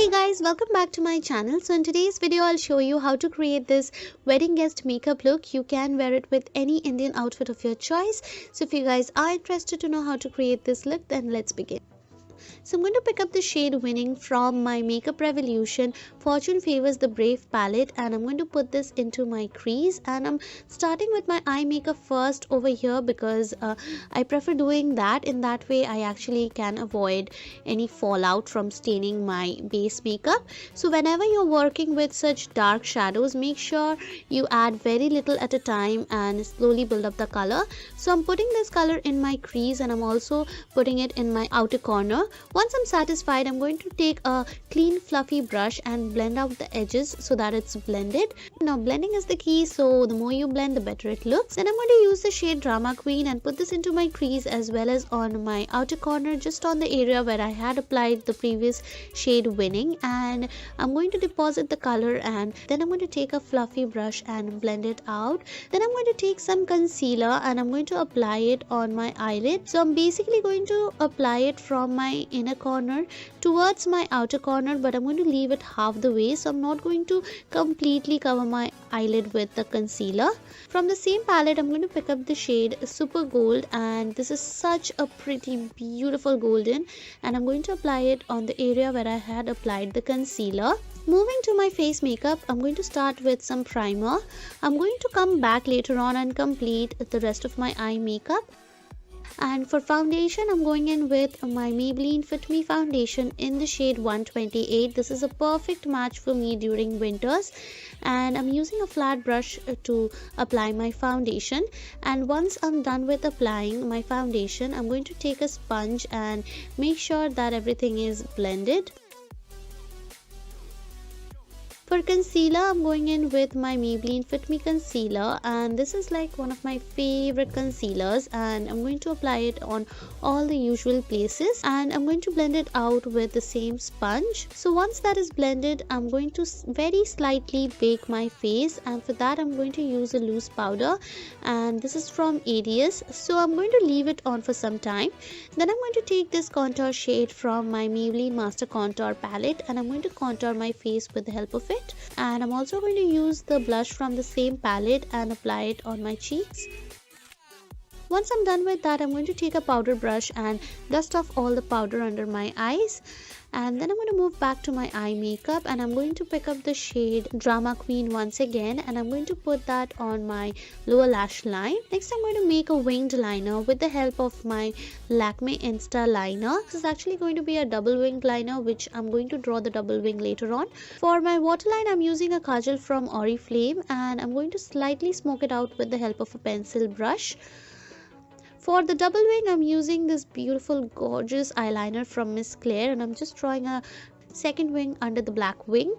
Hey guys, welcome back to my channel. So in today's video I'll show you how to create this wedding guest makeup look. You can wear it with any Indian outfit of your choice. So if you guys are interested to know how to create this look, then let's begin. So I'm going to pick up the shade Winning from my Makeup Revolution Fortune Favors the Brave palette, and I'm going to put this into my crease, and I'm starting with my eye makeup first over here because I prefer doing that. In that way I actually can avoid any fallout from staining my base makeup. So whenever you're working with such dark shadows, make sure you add very little at a time and slowly build up the color. So I'm putting this color in my crease and I'm also putting it in my outer corner. Once I'm satisfied, I'm going to take a clean fluffy brush and blend out the edges so that it's blended. Now blending is the key, so the more you blend the better it looks. Then I'm going to use the shade Drama Queen and put this into my crease as well as on my outer corner, just on the area where I had applied the previous shade Winning. And I'm going to deposit the color, and then I'm going to take a fluffy brush and blend it out. Then I'm going to take some concealer and I'm going to apply it on my eyelid. So I'm basically going to apply it from my inner corner towards my outer corner, but I'm going to leave it half the way, so I'm not going to completely cover my eyelid with the concealer. From the same palette I'm going to pick up the shade Super Gold, and this is such a pretty beautiful golden, and I'm going to apply it on the area where I had applied the concealer. Moving to my face makeup, I'm going to start with some primer. I'm going to come back later on and complete the rest of my eye makeup. And for foundation, I'm going in with my Maybelline Fit Me foundation in the shade 128. This is a perfect match for me during winters, and I'm using a flat brush to apply my foundation. And once I'm done with applying my foundation, I'm going to take a sponge and make sure that everything is blended. For concealer, I'm going in with my Maybelline Fit Me concealer, and this is like one of my favorite concealers, and I'm going to apply it on all the usual places, and I'm going to blend it out with the same sponge. So once that is blended, I'm going to very slightly bake my face, and for that I'm going to use a loose powder, and this is from ADS. So I'm going to leave it on for some time. Then I'm going to take this contour shade from my Maybelline Master Contour palette, and I'm going to contour my face with the help of it. And I'm also going to use the blush from the same palette and apply it on my cheeks. Once I'm done with that, I'm going to take a powder brush and dust off all the powder under my eyes. And then I'm going to move back to my eye makeup, and I'm going to pick up the shade Drama Queen once again, and I'm going to put that on my lower lash line. Next I'm going to make a winged liner with the help of my Lakme Insta liner. This is actually going to be a double winged liner, which I'm going to draw the double wing later on. For my waterline, I'm using a kajal from Oriflame, and I'm going to slightly smoke it out with the help of a pencil brush. For the double wing, I'm using this beautiful gorgeous eyeliner from Miss Claire, and I'm just drawing a second wing under the black wing.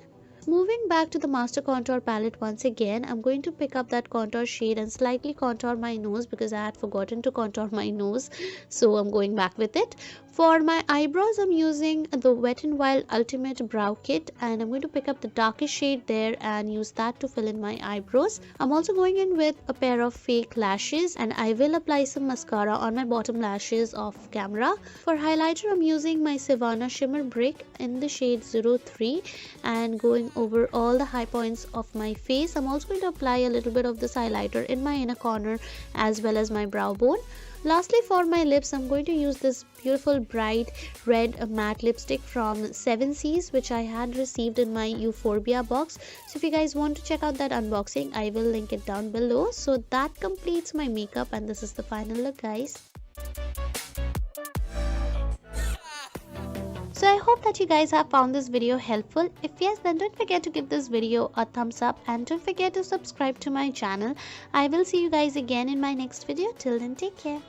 Moving back to the Master Contour palette once again, I'm going to pick up that contour shade and slightly contour my nose because I had forgotten to contour my nose, so I'm going back with it. For my eyebrows, I'm using the Wet n Wild Ultimate Brow Kit, and I'm going to pick up the darkest shade there and use that to fill in my eyebrows. I'm also going in with a pair of fake lashes, and I will apply some mascara on my bottom lashes off camera. For highlighter, I'm using my Sivanna Shimmer Brick in the shade 03 and going over all the high points of my face. I'm also going to apply a little bit of this highlighter in my inner corner as well as my brow bone. Lastly, for my lips, I'm going to use this beautiful bright red matte lipstick from 7 Seas, which I had received in my Euphorbia box. So if you guys want to check out that unboxing, I will link it down below. So that completes my makeup, and this is the final look, guys. So I hope that you guys have found this video helpful. If yes, then don't forget to give this video a thumbs up, and don't forget to subscribe to my channel. I will see you guys again in my next video. Till then, take care.